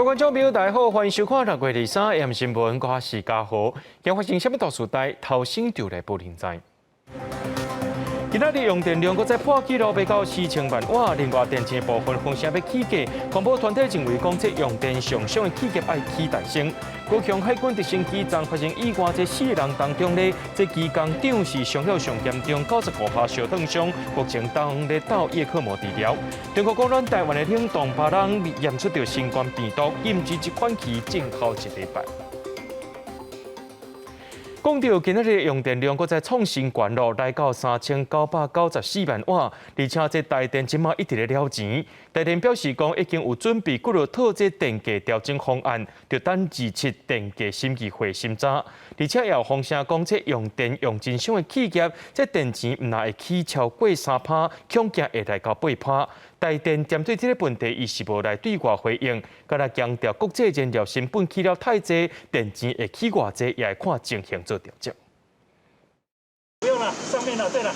观众朋友，大家好，欢迎收看6月23 AM 新闻，我是嘉豪。今发生什么大事代？头先就来报现在。今仔日用电量搁再破纪录，要到4000万瓦。另外，电池部分风险要起价，环保团体认为讲这用电上升的企业要起大声。高雄海军直升机昨发生意外，这4个人当中呢，这机工长是伤了上严重，95%烧烫伤，目前当咧到叶克膜治疗。中国讲咱台湾的冷冻别人验出着新冠病毒，禁止这款期静候1礼拜。讲到今仔日用电量，搁再创新高咯，来到3994万瓦，而且这台电即马一直咧了钱。台电表示讲，已经有准备几落套这电价调整方案，就等27电价审议会审查。而且也有风声讲，这用电用真凶的企业，这电钱唔但会起超过3%，恐惊会来到8%。台电针对这个问题，伊是无来对外回应，佮来强调国际燃料成本起了太济，电钱会起偌济，也会看情形做调整。不用了，上面了，对了。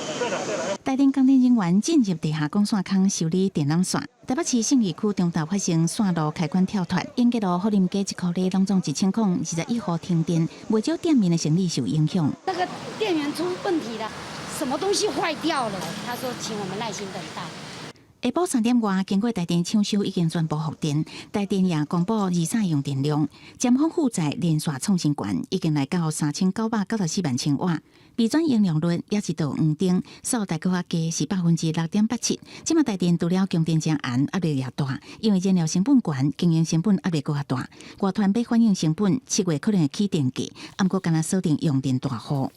台电供电人员进入地下供线坑修理电缆线。台北市信义区中道发生线路开关跳脱，永吉路福林街一区里拢总1000孔21号停电，不少店面的生意受影响。那个电源出问题了，什么东西坏掉了？他说，请我们耐心等待。下晡3点外，经过台电抢修，已经全部复电。台电也公布23用电量，尖峰负载连续创新高，已经来到3994万千瓦。备转应用率也是到黄灯，数大概加是6.87%。即马台电除了供电正严，压力也大，因为燃料成本高，经营成本压力更大。外团要反映成本，7月可能会起电价，不过敢若锁定用电大户。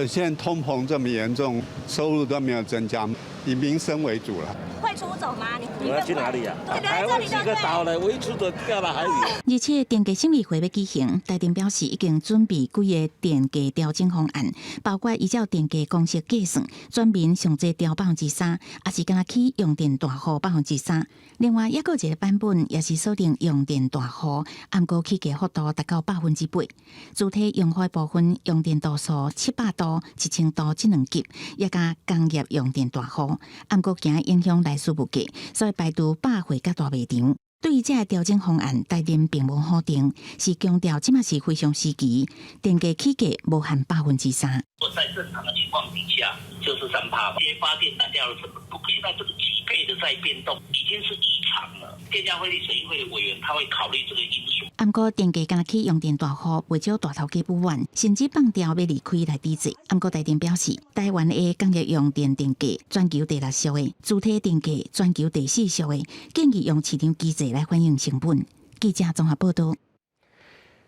现在通膨这么严重，收入都没有增加，以民生为主了。会出走吗？你要去哪里呀？台湾是一个岛嘞，我一出走掉到海里。而且电价审议会要举行，台电表示已经准备几个电价调整方案，包括依照电价公式计算，全民上最调3%，也是敢若起用电大户3%。另外，还有一个版本也是锁定用电大户，不过起价幅度达到8%。主体用户部分用电度数700度、1000度这2级，也加工业用电大户，不过惊影响来数不计，所以排除百货甲大卖场。对于这个调整方案，台电并无否定，是强调即马是非常时期，电价起价无限3%。如果在正常的情况底下，就是3%。这些发电燃料的成本，现在这个几倍的在变动，已经是异常了。电价会议审议会的委员他会考虑这个因素。不过电价敢若起用电大户，不少大头家不满，甚至放调要离开来抵制。不过台电表示，台湾的工业用电电价全球第6俗的，主体电价全球第4俗的，建议用市场机制来反映成本。记者综合报道。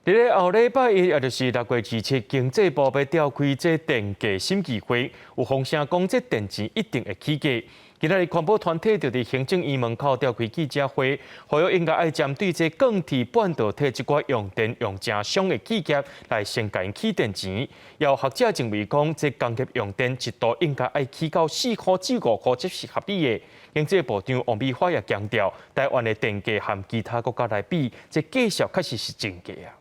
伫咧后礼拜一，也就是6月27，经济部要召开这电价审议会，有风声讲这电钱一定会起价。今仔日环保团体就伫行政院门口召开记者会，呼吁应该爱针对这钢铁、半导体这寡用电用正凶的企业来先甲因起电钱。也有学者认为讲，这工业用电一度应该爱起到4块至5块，这是合理的。经济部长王美花也强调，台湾的电价和其他国家来比，这价数确实是真低啊。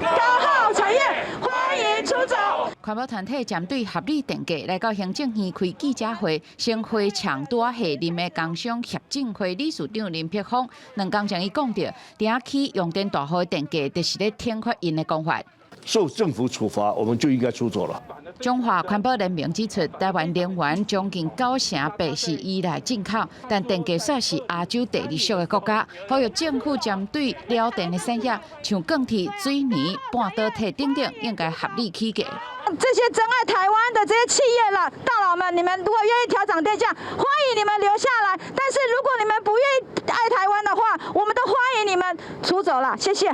高耗产业欢迎出走。环保团体针对合理电价来到行政院开记者会，先会抢多下任的工商协进会理事长林碧峰2天前伊讲到，第下起用电大户的电价，就是咧天发因的讲法。受政府处罚，我们就应该出走了。中华环保联盟指出，台湾能源将近98%是依赖进口，但电价算是亚洲第2俗的国家。呼吁政府针对了电的产业，像钢铁、水泥、半导体等等，应该合理起价。这些真爱台湾的这些企业了大佬们，你们如果愿意调涨电价，欢迎你们留下来。但是如果你们不愿意爱台湾的话，我们都欢迎你们出走了。谢谢。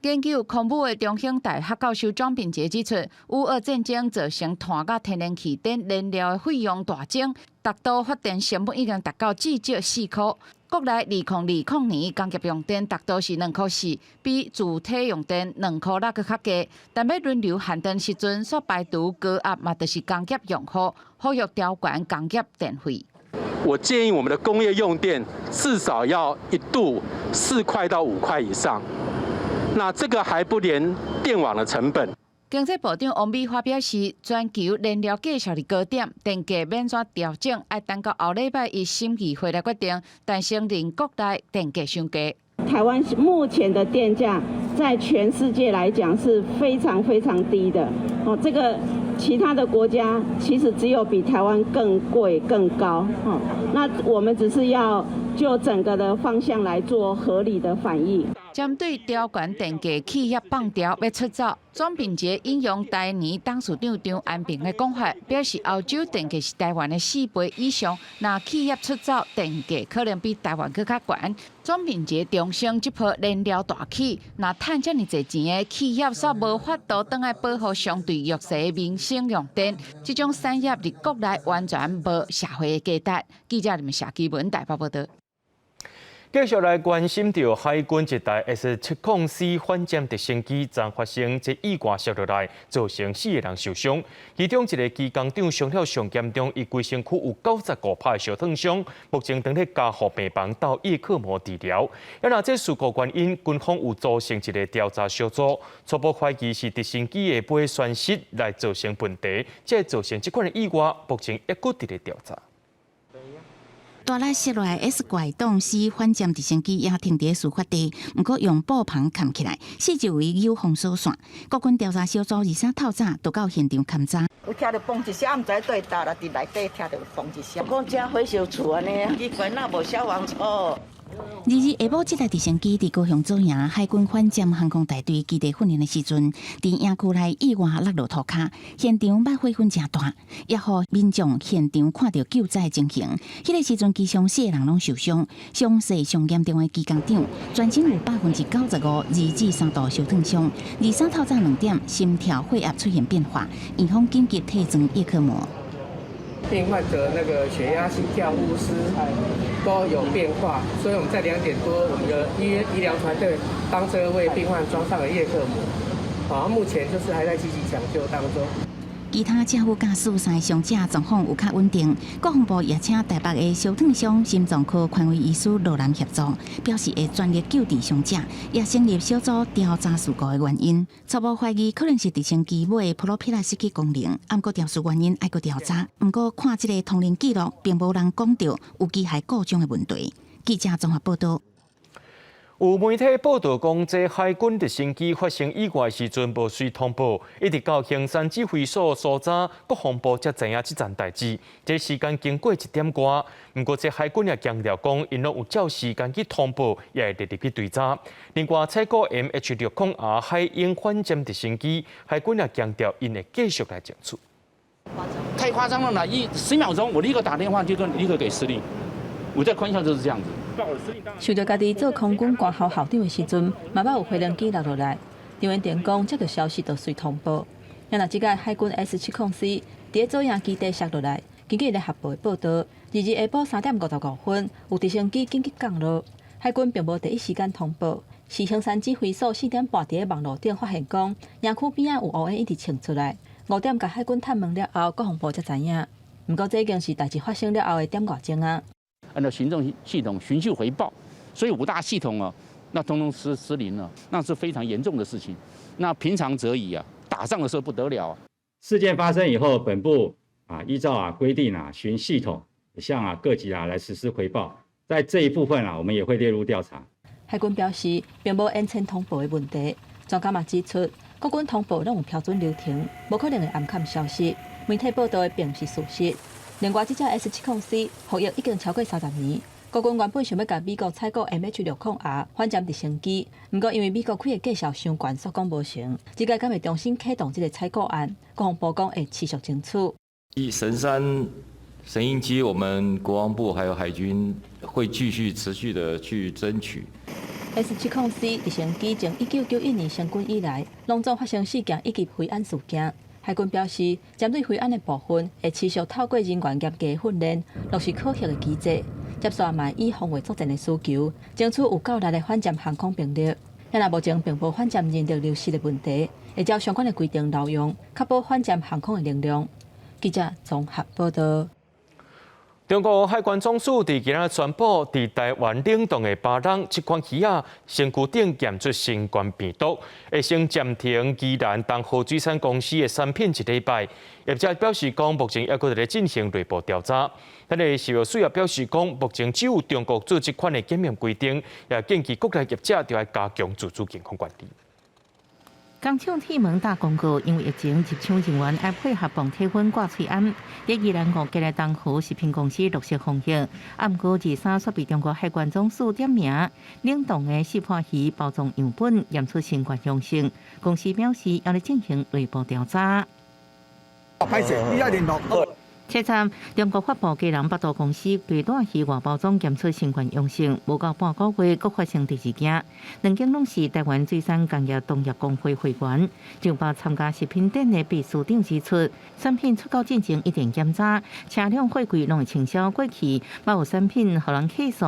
研究空母的中兴大学教授庄秉杰指出，乌俄战争造成碳甲天然气等燃料的费用大增，达到发电成本已经达到至少4块。国内2020年工业用电达到是2.4块，比主体用电2块6较低。但要轮流限电时阵，所排除高压嘛，就是工业用户，呼吁调管工业电费。我建议我们的工业用电至少要1度4块到5块以上。那这个还不连电网的成本。经济部长王美花表示，全球燃料价数的高点，电价免怎调整，要等到后礼拜一审议会来决定。但承认国内电价伤低。台湾目前的电价在全世界来讲是非常非常低的哦，这个其他的国家其实只有比台湾更贵更高哦，那我们只是要就整个的方向来做合理的反应。针对调悬电价企业放调要出走，庄秉杰引用台泥董事长张安平的讲法，表示澳洲电价是台湾的4倍以上，那企业出走电价可能比台湾更较悬。庄秉杰重申，这波燃料大起，那赚这么多钱的企业煞无法度回来保护相对弱势的民生用电，这种产业伫国内完全无社会的价值。记者林夏基文台北报道。继续来关心到海军一台 S704反舰直升机昨发生这意外摔落来，造成4个人受伤，其中一个机工长伤了上严重，伊规身躯有95%的烧烫伤，目前正在加护病房到叶克膜治疗。要拿这事故原因，军方有组成一个调查小组，初步怀疑是直升机的尾栓塞来造成问题，才造成这款的意外，目前一搁伫咧调查。大力摔落来 S 怪洞4反舰直升机也停伫事发地，不过用布棚盖起来，四周围有封锁线。国军调查小组23透早就到现场勘查。有听到嘣一声，毋知对倒啦，伫内底听到嘣一声。讲这火烧厝安尼，奇怪哪无消防车。下晡，这台直升机伫高雄左营海军反舰航空大队基地训练的时阵，伫营区内意外落落涂骹，现场捌火氛真大，也互民众现场看到救灾情形。迄个时阵，机上4个人拢受伤，伤势上严重的机工长，全身有95%2至3度烧烫伤。23透早2点，心跳血压出现变化，院方紧急替装叶克膜。病患者那个血压、心跳、呼吸都有变化，所以我们在2点多，我们的医疗团队帮这位病患装上了叶克膜，目前就是还在积极抢救当中。其他正副驾驶3个伤者状况有较稳定，国防部也请台北的烧烫伤心脏科权威医师罗南协助，表示会全力救治伤者，也成立小组调查事故的原因。初步怀疑可能是直升机尾普罗皮拉失去功能，不过调查原因还阁调查。不过看这个通联记录，并无人讲到有机械故障的问题。记者综合报道。有媒体报道讲，这海军直升机发生意外时阵无随通报，一直到行山指挥所所长国防部才知影这件代志。这时间经过1点多，不过这海军也强调讲，因拢有照时间去通报，也会直直去追查。另外，采购 MH-60R 海鹰反舰直升机，海军也强调因会继续来争取。太夸张了啦！10秒钟，我立刻打电话就立刻给司令。我在空校就是这样子。想到家己做空军官校校长的时阵，嘛捌有飞行机落来。张元典讲，这个消息就随通报。然后这个海军 S704伫咧左营基地摔落来，根据咧合报的报道，22下晡3点55分，有直升机紧急降落。海军并无第一时间通报，是行山指挥所4点半伫咧网络顶发现讲，营区边仔有乌烟一直冲出来。5点甲海军探问了后，国防部才知影。不过这已经是代志发生了后的点外钟啊。按照行政系统循序回报，所以5大系统那通通失灵了，那是非常严重的事情。那平常则已打仗的时候不得了事件发生以后，本部依照规定循系统向各级来实施回报，在这一部分我们也会列入调查。海军表示，并无延前通报的问题。专家嘛指出，国军通报拢有标准流程，无可能会暗藏消息。媒体报道的并不是事实。另外，这架 S704服役已经超过30年。国军原本想要甲美国采购 MH-60R 反舰直升机，不过因为美国开的计绍伤悬，所讲无成。这个敢会重新启动这个采购案？国防部讲会持续争取。神鹰机，我们国防部还有海军会继续持续的去争取。S704直升机从1991年成军以来，拢总发生4件以及飞安事件。海军表示，针对飞安的部分，会持续透过人员严格的训练，落实考核的机制，接续嘛以防卫作战的需求，争取有够力的反舰航空兵力。咱目前并无反舰人力流失的问题，会照相关的规定漏用，确保反舰航空的能量。记者综合报道。中国海关总署伫今仔宣布，伫台湾冷冻的巴人这款鱼啊，身躯顶检出新冠病毒，会先暂停宜兰东河水产公司的产品1礼拜。业者表示讲，目前还佫在进行内部调查。但是食药署也表示讲，目前只有中国做这款的检验规定，也建议国内业者就要加强自主健康管理。工厂铁门打广告，因为疫情，入厂人员要配合防体温挂喙安。在宜兰5家的东河食品公司陆续防疫，暗过23却被中国海关总署点名，冷冻的四盘鱼包装样本验出新冠阳性。公司表示要来进行内部调查。歹势，你要联络。车站，中国发布佳人8度公司鸡蛋鱼外包装检出新冠阳性，无到半个月，佫发生第2件。两件拢是台湾水产工业农业工会会员。上报参加食品展的秘书长指出，产品出口进前一定检查，车辆货柜拢会清销过去，包括产品互人客诉，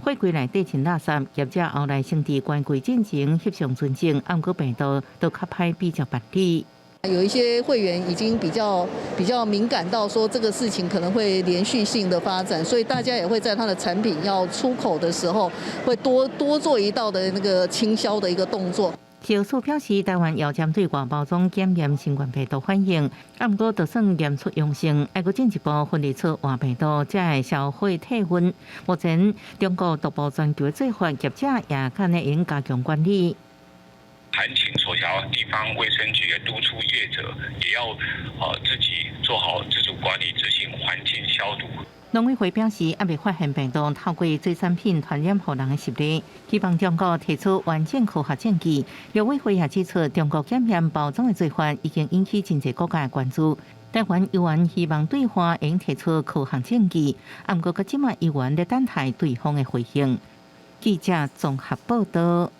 货柜内底沉垃圾，业者后来先伫关柜进前翕相存证，暗过病毒都较歹比较办理。有一些会员已经比较敏感到说这个事情可能会连续性的发展，所以大家也会在他的产品要出口的时候，会多做一道的那个清销的一个动作。食药署表示，台湾要针对外包装检验新冠病毒反应，暗过就算验出阳性，还佫进一步分离出活病毒，才会销毁体温。目前中国独步全球的做法，业者也可能应加强管理。函请所辖地方卫生局也督促业者，也要自己做好自主管理，执行环境消毒。农委会表示，还未发现病毒透过水产品传染予人的实例，希望中国提出完整科学证据。农委会也指出，中国检验包装的做法已经引起真侪国家的关注。台湾议员希望对方应提出科学证据，不过到即卖议员在等待对方的回应。记者综合报道。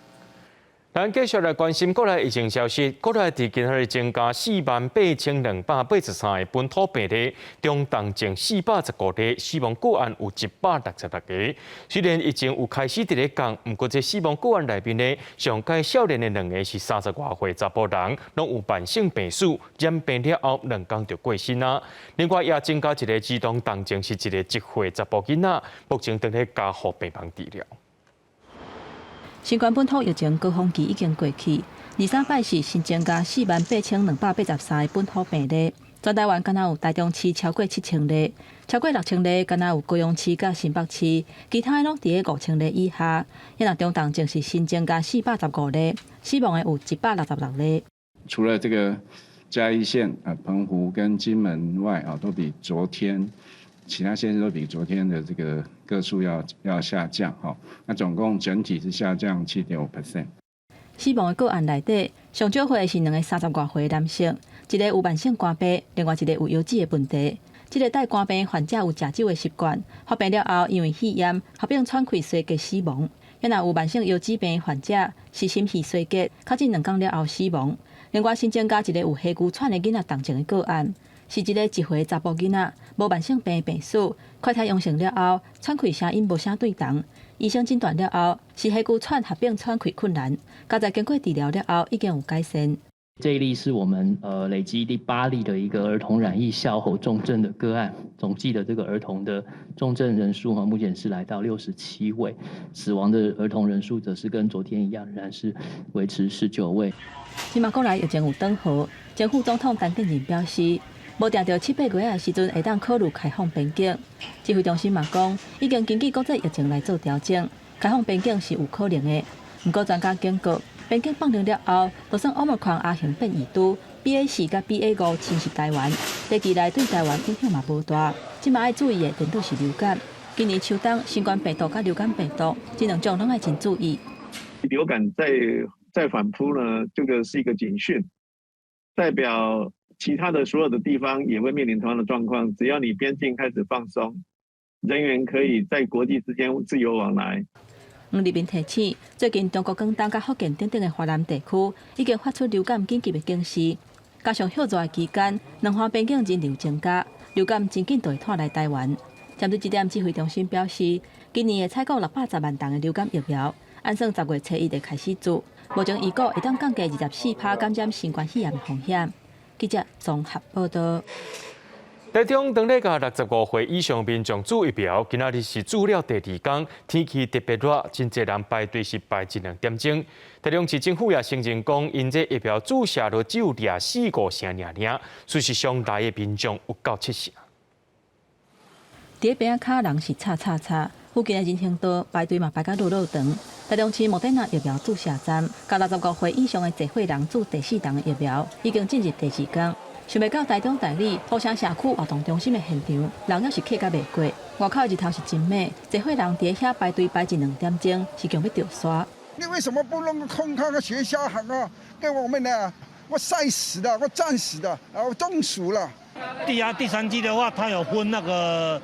咱继续来关心国内疫情消息。国内伫今日增加48283个本土病例，中重症419例，死亡个案有166个。虽然疫情有开始伫咧降，不过这死亡个案内面呢，上届少年的2个是30多岁查甫人，拢有慢性病史，染病了后2天就过身啊。另外也增加一个儿童重症是一个1岁查甫囡仔，目前正在加护病房治疗。新冠本土疫情高峰期已经过去，23摆是新增加48283个本土病例，全台湾敢若有台中市超过7000例，超过6000例敢若有高雄市甲新北市，其他的拢伫咧5000例以下。那中重症是新增加415例，死亡的有166例。除了这个嘉义县、澎湖跟金门外都比昨天。其他县市都比昨天的这个个数要下降，那总共整体是下降7.5%。死亡的个案内底，上少岁是2个30多岁的男性，一个有慢性肝病，另外一个有腰子的问题。这个带肝病患者有食酒的习惯，发病了后因为肺炎合并喘气衰竭死亡。也有慢性腰子病患者是心肺衰竭，较近2天了后死亡。另外新增加一个有哮喘的囡仔重症的个案。是一个1岁查甫囡仔，无慢性病的病史，快筛阳性了后，喘气声音无啥对同。医生诊断了后，是哮喘合并喘气困难，加在经过治疗了后，已经有改善。这一例是我们累积第8例的一个儿童染疫笑吼重症的个案，总计的这个儿童的重症人数目前是来到67位，死亡的儿童人数则是跟昨天一样，仍然是维持19位。即马国内疫情有转好，前副总统陈建仁表示。无定到7、8月的时阵，会当考虑开放边境。指挥中心嘛讲，已经根据国际疫情来做调整，开放边境是有可能的。不过专家警告，边境放凉了后，就算Omicron亚型变异株 BA4 甲 BA5侵袭台湾，短期内对台湾影响嘛无大。即马要注意的，顶多是流感。今年秋冬新冠病毒甲流感病毒，这2种拢要真注意。流感再反扑呢，这个是一个警讯，代表。其他的所有的地方也会面临同样的状况，只要你边境开始放松，人员可以在国际之间自由往来。立面提醒，最近中国广东甲福建等等的华南地区已经发出流感紧急的警示，加上休热的期间，两岸边境人流增加，流感真紧就会拖来台湾。针对这点，指挥中心表示，今年会采购610万剂的流感疫苗，按算10月初1日开始做，目前预估会当降低24%感染新冠肺炎的风险。记者综合报道。台中当日甲65岁以上民众注疫苗，今仔日是注了第2天，天气特别热，真侪人排队是排1、2点钟。台中市政府也承认讲，因这疫苗注射率只有4-5成尔，所以是上大的民众有到7成。伫边仔骹人是叉，附近的人行道排队嘛排甲路长。台中市莫德纳疫苗注射站，甲65岁以上的集会人注第4档疫苗，已经进入第2天。想袂到台中大里土城社区活动中心的现场，人也是客甲袂过。外口日头是真美，集会人伫遐排队排1、2点钟，是强要掉刷。你为什么不弄个空旷的学校好啊？给我们呢？我晒死了，我战死了，我中暑了。第3剂的话，它有分那个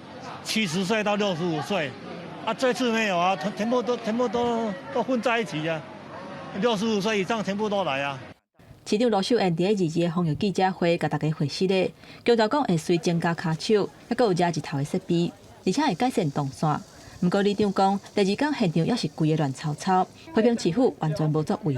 70岁到65岁，这次没有啊，全部都混在一起啊，65岁以上全部都来啊。市长罗秀燕伫22的防疫记者会，甲大家会示咧，强调讲会随增加骹手，还佫有热日头的设备，而且会改善动线。不过，里长讲，第2天现场也是规个乱糟糟，批评市府完全无作为。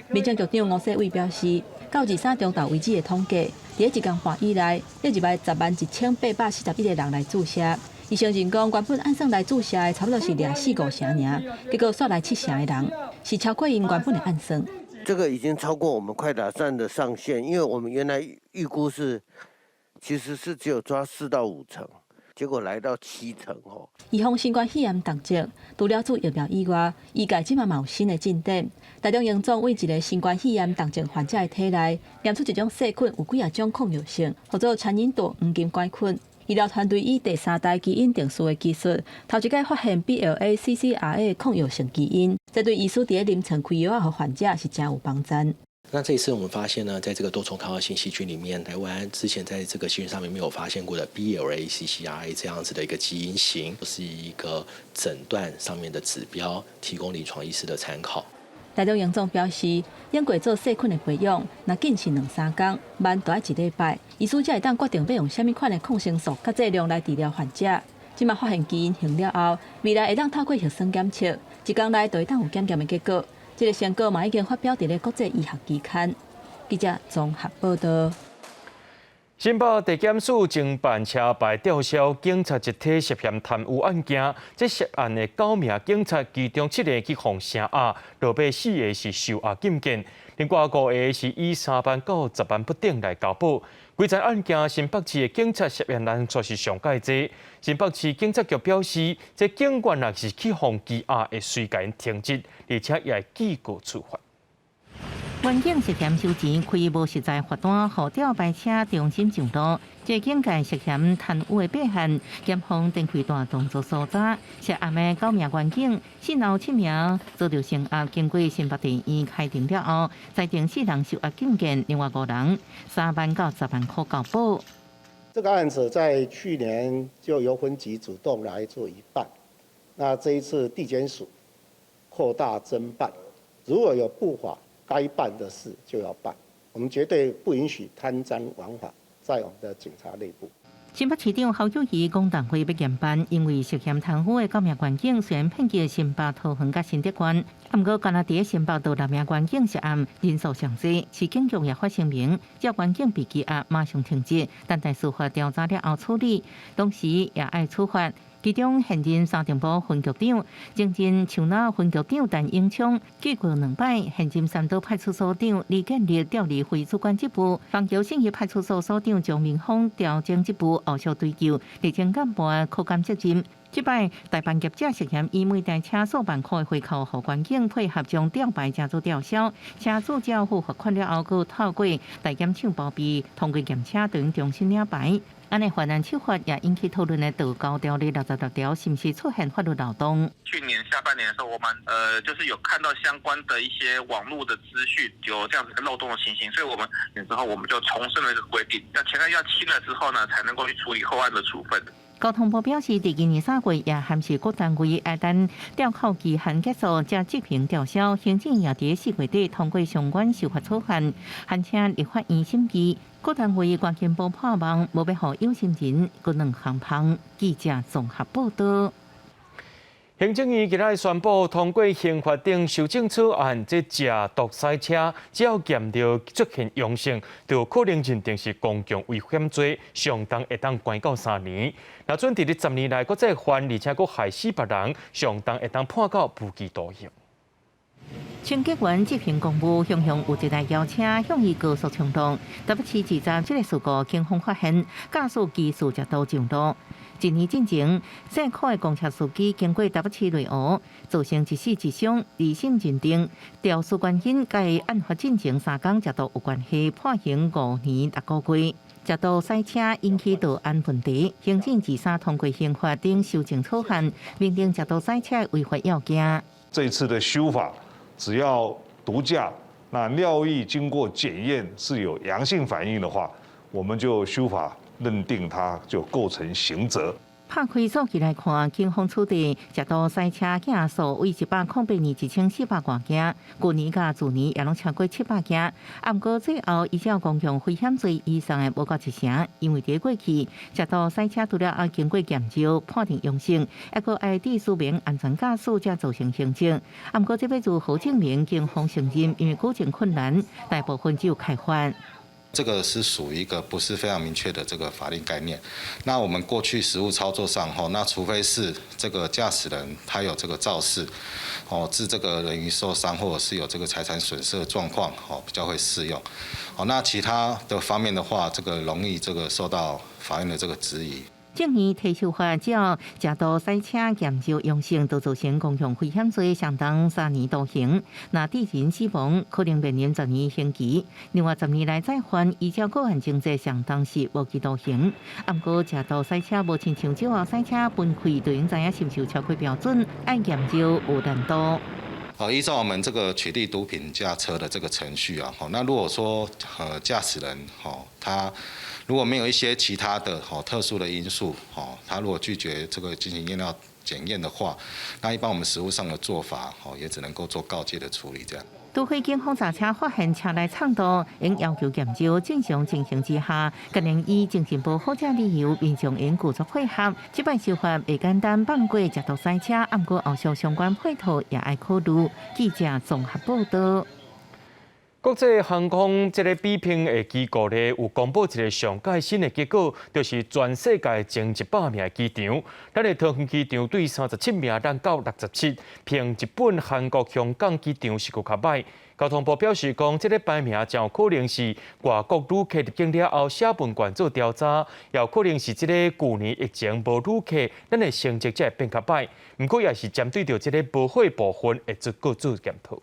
民政局长吴世伟表示，到23中昼为止的统计，伫1天半以内，有101,841个人来注射。伊承认讲，原本按算来注射的差不多是4-5成尔，结果煞来7成的人，是超过因原本的按算。这个已经超过我们快打站的上限，因为我们原来预估其实是只有抓4到5成，结果来到7成哦。预防新冠肺炎动作，除了注疫苗以外，医界即嘛有新的进展。台中营总为一个新冠肺炎动症患者的体内验出一种细菌有几种抗药性，或者传染度黄金杆菌。医疗团队以第3代基因定序的技术，头一届发现 BLA-CCRA 抗药性基因，这对医师伫临床开药和患者是真有帮助。那这一次我们发现呢，在这个多重抗药性细菌里面，台湾之前在这个细菌上面没有发现过的 BLA-CCRA 这样子的一个基因型，是一个诊断上面的指标，提供临床医师的参考。台中营总表示，用过做细菌的培养，若仅是2-3天，慢就要1礼拜，医师才会当决定要用什么款的抗生素甲剂量来治疗患者。即马发现基因型了后，未来会当透过核酸检测，1天内就会当有检验的结果。这个成果嘛已经发表伫咧国际医学期刊。记者综合报道。新北地检署侦办车牌吊销警察一体涉嫌贪污案件，这涉案的9名警察，其中7个去互声押，落尾4个是受押禁见，另外5个是以3万到10万不等来交保。规则案件，新北市的警察涉案人数是上介多。新北市警察局表示，这警员若是去互羁押，会随甲因停职，而且也会记过处罚。原警涉嫌收钱，开无实在罚单，互吊牌车重新上路。这警界涉嫌贪污的弊案，检方展开大动作搜查，涉案的9名原警，先后7名遭到声押，经过新北地院开庭了后，裁定4人受押禁见，另外5人3万到10万块交保。这个案子在去年就由分局主动来做一办，那这一次地检署扩大侦办，如果有不法该办的事就要办，我们绝对不允许贪赃枉法在我们的警察内部。新北市长侯友宜讲党会要严办，因为涉嫌贪污的9名原警虽然骗去新北桃园甲新竹县，不过干那伫新北多6名原警涉案人数上济，市警局也发声明，只要原警被羁押马上停职，等待司法调查了后处理，同时也爱处罚。其中现任沙尘部分局长、前任树林分局长陈永昌记过2摆，现任三都派出所长李建立调离非主管职务，枋桥信义派出所所长张明峰调整职务，后续追究地检干部的扣减责任。这摆大办业者涉嫌以每台车数万块回扣，互原警配合将吊牌加做吊销，车主缴付罚款了后，佮透过大检厂包庇，通过验车等重新领牌。安尼法案修法也引起讨论的道高条例66条，是不是出现法律漏洞？去年下半年的时候，我们就是有看到相关的一些网络的资讯有这样子的漏洞的情形，所以我们之后我们就重申了这个规定，要前案要清了之后呢，才能够去处理后案的处分。交通部表示，今年3月也函示各单位，下等吊扣期限结束，才执行吊销。行政也伫4月底通过相关修法草案，函请立法院审议。各单位关键部破网，无要互有心人各2项判。记者综合报道。行政院今日宣布通过刑法定修正草案，即骑独赛车只要验到出现阳性，就有可能认定是公共危险罪，上当会当关到3年。那准伫咧10年内，搁再犯，而且搁害死别人，上当会当判到无期徒刑。清洁员执行公务，向有一台轿车向伊高速冲撞，台北市二站这个事故，警方发现驾驶技术极度上路。一年之前，姓柯的公车司机经过台北市内湖，造成一死一伤，二审认定肇事原因甲案发进前3天极度有关系，判刑5年6个月。极度赛车引起道安问题，行政23通过刑法定修正草案，明定极度赛车违法要件。这一次的修法，只要毒驾那尿液经过检验是有阳性反应的话，我们就修法认定它就构成刑责。拍开数据来看，警方处理极度赛车件数为108年1400多件，去年甲前年也拢超过700件。不过最后依照公共危险罪以上的无够1成，因为在过去极度赛车除了要经过验照判定阳性，还佫要第4名安全驾驶才造成行政。不过这要如何证明？警方承认因为过程困难，大部分只有开发。这个是属于一个不是非常明确的这个法律概念。那我们过去实务操作上，那除非是这个驾驶人他有这个肇事，致这个人于受伤或者是有这个财产损失的状况，比较会适用。那其他的方面的话，这个容易这个受到法院的这个质疑。正义提修法，只要极度赛车验照阳性，都造成公共危险罪，相当3年徒刑。那致人死亡，可能面临10年刑期。另外10年内再犯，依照个案情节，相当是无期徒刑。不过极度赛车无亲像酒后赛车分开，就应知影是不是超过标准，按验照有难度。依照我们这个取缔毒品驾车的这个程序啊，那如果说驾驶人他如果没有一些其他的特殊的因素，他如果拒绝这个进行验尿检验的话，那一般我们实务上的做法也只能够做告诫的处理这样。都会警方查车发现车内藏毒，应要求验照正常进行之下，今年以精神保护者理由，民众应拒绝配合。这摆修法未简单放过极度赛车，不过后续相关配套也要考虑。记者综合报道。国际航空这个比拼的机构咧，有公布一个上届新的结果，就是全世界前100名的机场，咱的桃园机场对37名咱到67，凭日本、韩国、香港机场是佫较歹。交通部表示讲，这个排名将有可能是外国旅客入境了后写问卷做调查，也有可能是这个去年疫情无旅客，咱的成绩才会变较歹。不过也是针对着这个无货部分，会做检讨。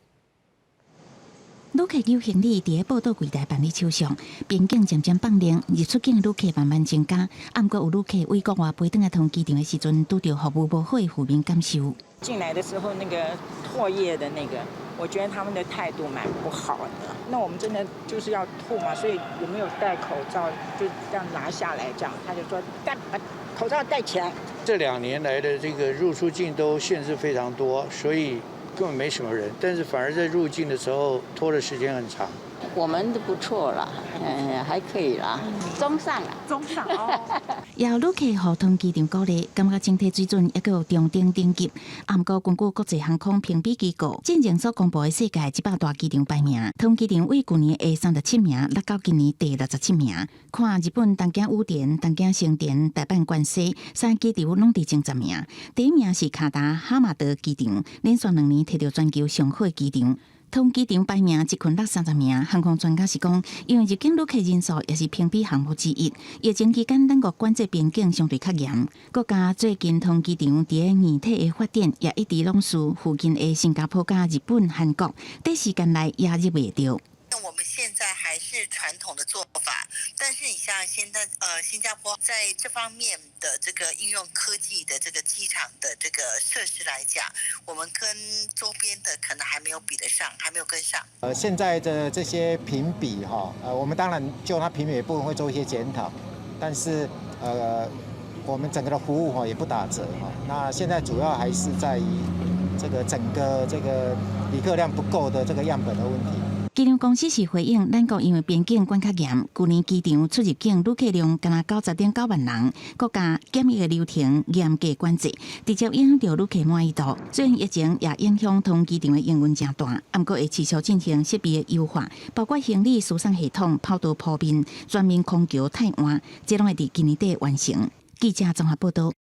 旅客有行李伫个报到柜台办理手续，边境渐渐放凉，入出境的旅客慢慢增加。不过有旅客为国外飞转来通机场的时阵，拄到服务无好的负面感受。进来的时候，那个唾液的那个，我觉得他们的态度蛮不好的。那我们真的就是要吐嘛，所以有没有戴口罩就这样拿下来，这样他就说把口罩戴起来。这2年来的这个入出境都限制非常多，所以根本没什么人，但是反而在入境的时候拖的时间很长。我们都不错啦，还可以啦，中上啦，中上哦。也有旅客互通机场鼓励，感觉整体水准也有中等等级。不过，根据国际航空评比机构进前所公布的世界100大机场排名，通机场为去年的37名落到今年第67名。看日本东京羽田、东京成田、大阪关西3个机场拢伫前10名，第1名是卡达哈马德机场，连续2年摕到全球上好的机场。通机场排名一群落30名，航空专家是讲，因为入境旅客人数也是评比项目之一。疫情期间，咱国管制边境相对较严，国家最近通机场伫个硬体的发展也一直拢是附近的新加坡、加日本、韩国，短时间内也入袂到。我们现在还是传统的做法，但是你像现在新加坡在这方面的这个应用科技的这个机场的这个设施来讲，我们跟周边的可能还没有比得上，还没有跟上。现在的这些评比我们当然就它评比的部分会做一些检讨，但是我们整个的服务也不打折那现在主要还是在于这个整个这个旅客量不够的这个样本的问题。机场公司是回应，咱国因为边境管较严，去年机场出入境旅客量仅90.9万人，国家检疫的流程严格管制，直接影响到旅客满意度。虽然疫情也影响通机场的营运真大，不过会持续进行设备的优化，包括行李输送系统、跑道铺面、全面空桥汰换，这拢会伫今年底完成。记者综合报道。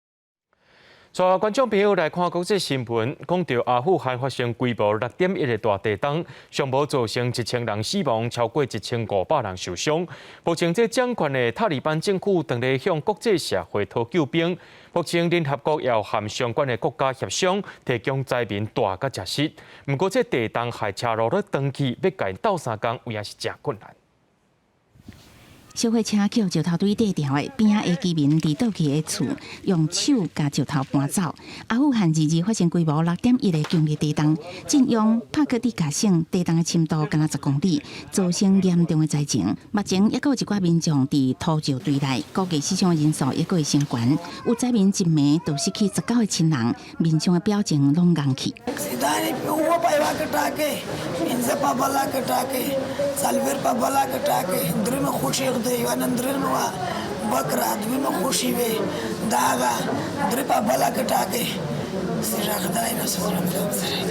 带观众朋友来看国际新闻，讲到阿富汗发生规模6.1个大地震，尚无造成1000人死亡，超过1500人受伤。目前，这掌权的塔利班政府正在向国际社会讨救兵。目前，联合国要和相关的国家协商，提供灾民大甲食食。不过，这地震害车路咧登记，要改斗3天，有影是真困难。小火车捡石头堆地条的边仔的居民伫倒去的厝，用手将石头搬走。阿富汗日发生规模6.1个强烈地震，震央帕克蒂卡省地震的深度仅10公里，造成严重的灾情。目前还有一寡民众伫土石堆内，估计死伤人数也会升悬。有灾民一暝就失去19个亲人，面上的表情拢硬去。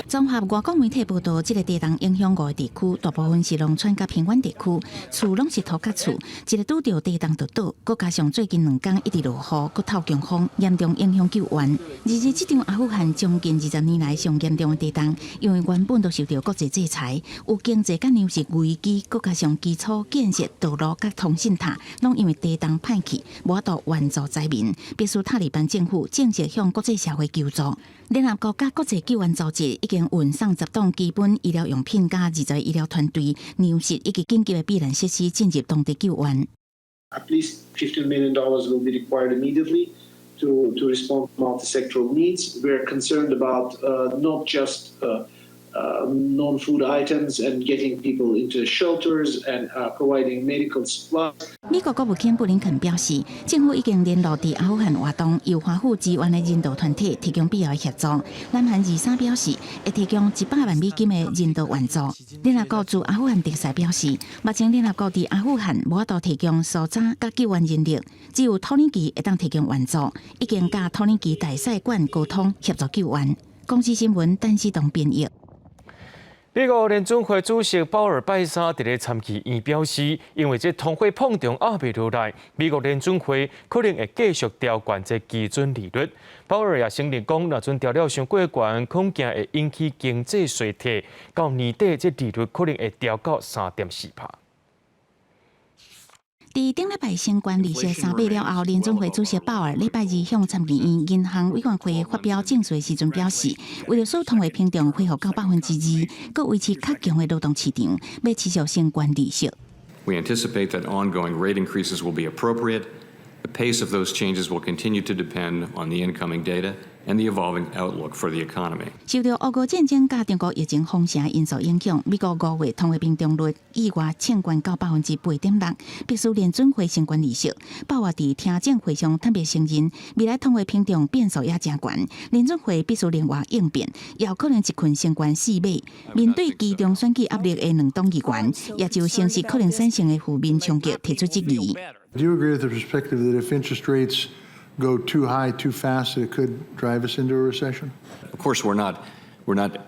综合外国媒体报道，这个地震影响5个地区，大部分是农村甲平原地区，厝拢是土埆厝。一个拄着地震就倒，佮加上最近2天一直落雨，佮透强风，严重影响救援。这场阿富汗将近20年来上严重的地震，因为原本都受到国际制裁，有经济甲粮食危机，佮加上基础建设、道路甲通信塔，拢因为地震歹去，无法度援助灾民，必须塔利班政府正式向国际社会求助。联合国甲国际救援组织已经运送10吨基本医疗用品加20个医疗团队、粮食以及紧急的避难设施进入当地救援。At least $15 million will be required immediately to respond to multi-sectoral needs. We're concerned about not just non-food items and getting people into shelters and providing medical supplies. 美国国务卿布林肯表示，政府已经联络伫阿富汗活动由华府支援的人道团体，提供必要的协助。南韩23表示，会提供100万美金的人道援助。联合国驻阿富汗特使表示，目前联合国伫阿富汗无法度提供苏炸甲救援人力，只有土耳其会当提供援助，已经甲土耳其大使馆沟通协助救援。公司新闻陈思彤编译。美国联准会主席鲍尔拜三伫咧参议院表示，因为这通货膨胀压不落来，美国联准会可能会继续调悬这基准利率。鲍尔也承认讲，若准调了伤过悬，恐惊会引起经济衰退，到年底这利率可能会调到3.4%。伫顶礼拜新冠利息3倍了后，联准会主席鲍尔礼拜二向参议院银行委员会发表证词时阵表示，为了使通货膨胀恢复到2%，佮维持较强的劳动市场，要持续升关利息。We anticipate that ongoing rate increases will be appropriate. The pace of those changes will continue to depend on the incoming data and the evolving outlook for the economy. 受到俄乌战争加中国疫情封城因素影响，美国5月通货膨胀率意外升悬到8.6%，必须联准会升关利息。鲍尔伫听证会上特别承认，未来通货膨胀变数也真悬，联准会必须另外应变，也有可能一困升关4码。面对其中选举压力的2党议员，也就城市可能产生的负面冲击提出质疑。Do you agree with the perspective that if interest rates go too high, too fast, it could drive us into a recession? Of course, we're not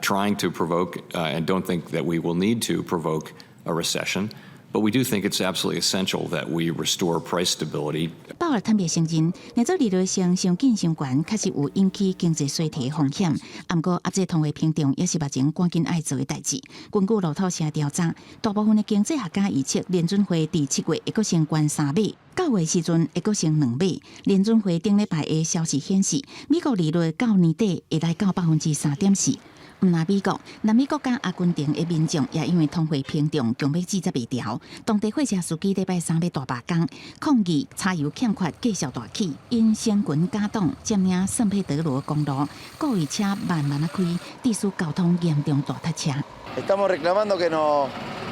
trying to provoke and don't think that we will need to provoke a recession. But we do think it's absolutely essential that we restore price stability. 鲍尔特别承认，内做利率升上紧上悬，确实有引起经济衰退的风险。不过，压制通货膨胀也是目前赶紧爱做的代志。根据路透社调查，大部分的经济学家预测，联准会第7月会阁升关3码，9月时阵会阁升2码。联准会顶礼拜的消息显示，美国利率到年底会来到3.4%。唔那美国，南美国家阿根廷的民众也因为通货膨胀强要指责未调，当地货车司机礼拜3要大罢工，抗议柴油欠缺继续大起，因升群加冻占领圣佩德罗公路，各位车慢慢开，致使交通严重大塞车。Estamos reclamando que nos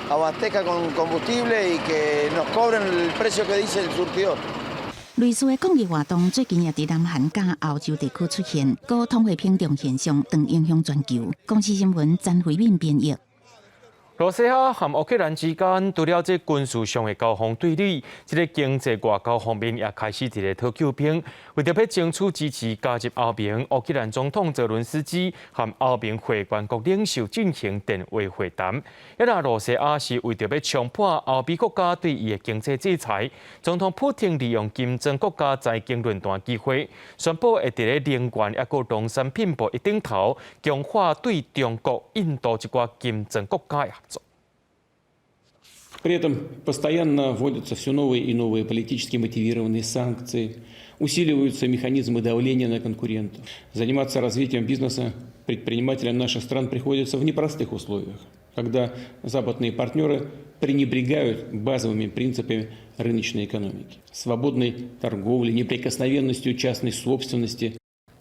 abastezca con combustible y que nos cobren el precio que dice el surtidor. 类似的抗议活动最近也伫南韩甲欧洲地区出现，高通货膨胀现象，长影响全球。公司新闻陈慧敏编译。罗西亚和乌克兰之间除了这军事上的交锋对立，这个经济外交方面也开始一个讨救兵。为着要争取支持加入欧盟，乌克兰总统泽伦斯基和欧盟会员国领袖进行电话会谈。一那罗西亚是为着要冲破欧美国家对伊的经济制裁，总统普京利用金正国家财经论坛机会，宣布会伫咧能源也个农产品部一顶头，强化对中国、印度一寡金正国家的合作。 При этом постоянно вводятся все новые и новые политически мотивированные санкции, усиливаются механизмы давления на конкурентов. Заниматься развитием бизнеса предпринимателям наших стран приходится в непростых условиях, когда западные партнеры пренебрегают базовыми принципами рыночной экономики, свободной торговли, неприкосновенностью частной собственности.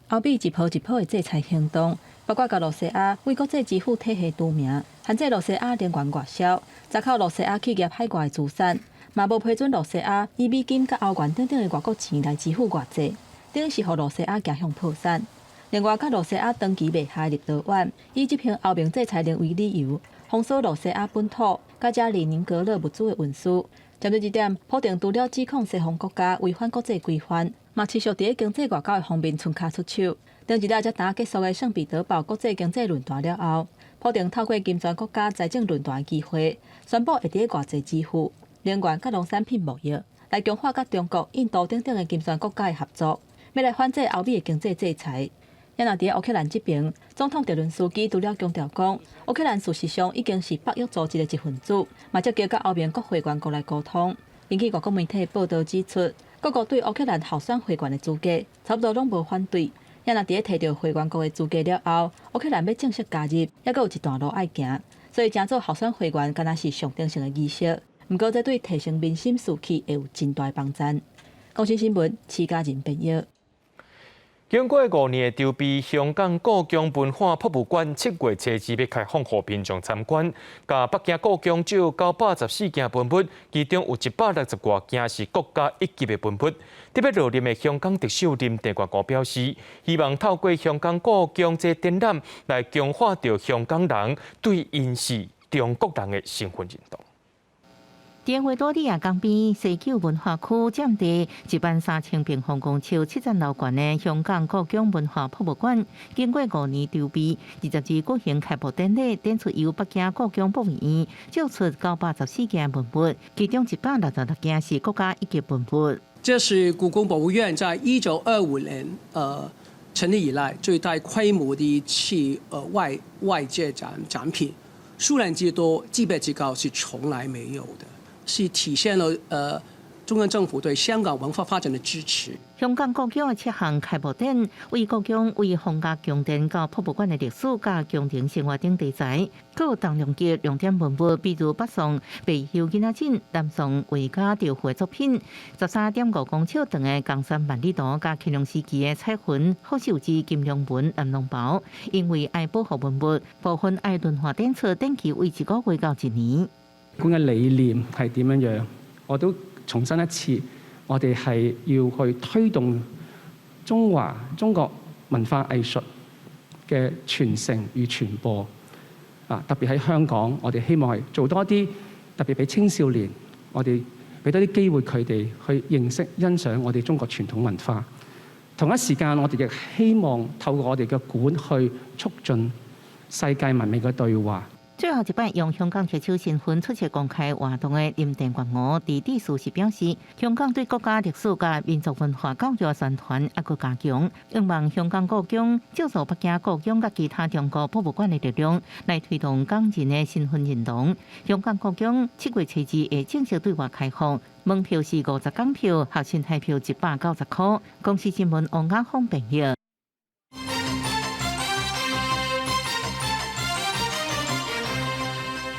欧美一步一步的制裁行动，包括甲罗西亚为国际支付体系除名，限制罗西亚能源外销，查扣罗西亚企业海外的资产，嘛无批准罗西亚以美金、甲欧元等等的外国钱来支付外债，等于是互罗西亚走向破产。另外，甲罗西亚长期未下立陶宛，以这项欧盟制裁令为理由，封锁罗西亚本土甲加里宁格勒物资的运输。针对这点，普丁除了指控西方国家违反国际规范，嘛持续伫经济外交的方面伸卡出手。当一日才打结束的圣彼得堡国际经济论坛了后，普丁透过金砖国家财政论坛的机会，宣布会伫外债支付、能源甲农产品贸易，来强化甲中国、印度等等的金砖国家的合作，要来反制欧美的经济制裁。也若伫乌克兰这边，总统泽伦斯基除了强调讲，乌克兰事实上已经是北约组织的一份子，嘛则叫甲欧盟各会员国来沟通。引起外国媒体报道指出，各国对乌克兰候选会员的资格差不多拢无反对。也若伫摕到会员国的资格了后，乌克兰要正式加入，还阁有一段路爱行。所以，争做候选会员，敢若是象征性的仪式。不过，这对提升民心士气会有真大帮助。公司新闻，徐家仁编译。 经过5年的筹备，香港故宫文化博物馆7月7日要开放予民众参观。甲北京故宫只有914件文物，其中有160多件是国家一级的文物。特别莅临的香港特首林郑月娥表示，希望透过香港故宫这展览，来强化着香港人对因是中国人的身份认同。 伫维多利亚港边西九文化区占地13000平方公尺、7层楼高的香港故宫文化博物馆，经过5年筹备，20日举行开幕典礼，展出由北京故宫博物院借出914件文物，其中166件是国家一级文物。这是故宫博物院在1925年成立以来最大规模的一次外界展品，数量之多、级别之高是从来没有的。 是体现了中央政府对香港文化发展的支持。香港故宫的7项开幕典，为故宫为皇家宫殿到博物馆的历史甲宫廷生活等题材，佫有大量嘅亮点文物，比如北宋白袖囡仔枕、南宋画家雕绘作品、13.5公尺长的江山万里图，甲乾隆时期的彩云、好手之金龙纹、南龙袍。因为爱保护文物，部分爱轮化展出，定期为1个月到1年。 館嘅理念係點樣樣？我都重申一次，我哋係要去推動中國文化藝術嘅傳承與傳播。特別喺香港，我哋希望係做多啲，特別俾青少年，我哋俾多啲機會佢哋去認識、欣賞我哋中國傳統文化。同一時間，我哋亦希望透過我哋嘅館去促進世界文明嘅對話。 最後一擺用香港特首身份出席公開活動的林鄭月娥在致辭時表示，香港對國家歷史及民族文化教育宣傳一個加強，希望香港故宮借助北京故宮及其他中國博物館的力量，來推動港人的身份認同。香港故宮7月7日會正式對外開放，門票是50港票，學生台票190塊。公司新聞王亞峰編譯。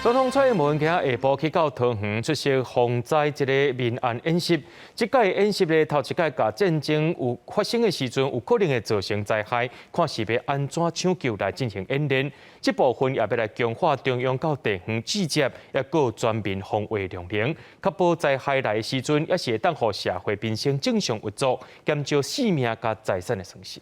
總統蔡英文今日下晡去到桃園出席防災一個民安演習。這屆演習咧，頭一屆甲戰爭有發生的時陣，有可能會造成災害，看是要安怎搶救來進行演練。這部分也要來強化中央到地方直接，也個全面防衛量能，確保災害來的時陣，也是會當予社會民生正常運作，減少性命甲財產的損失。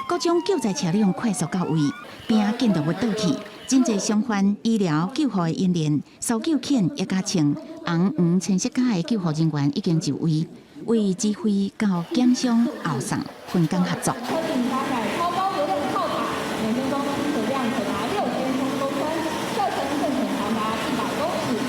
高将救灾车辆快速到位，并见到要倒去。真侪伤患、医疗、救护的人员、搜救犬也加穿红黄青色甲的救护人员已经就位，为指挥到减伤后送分工合作。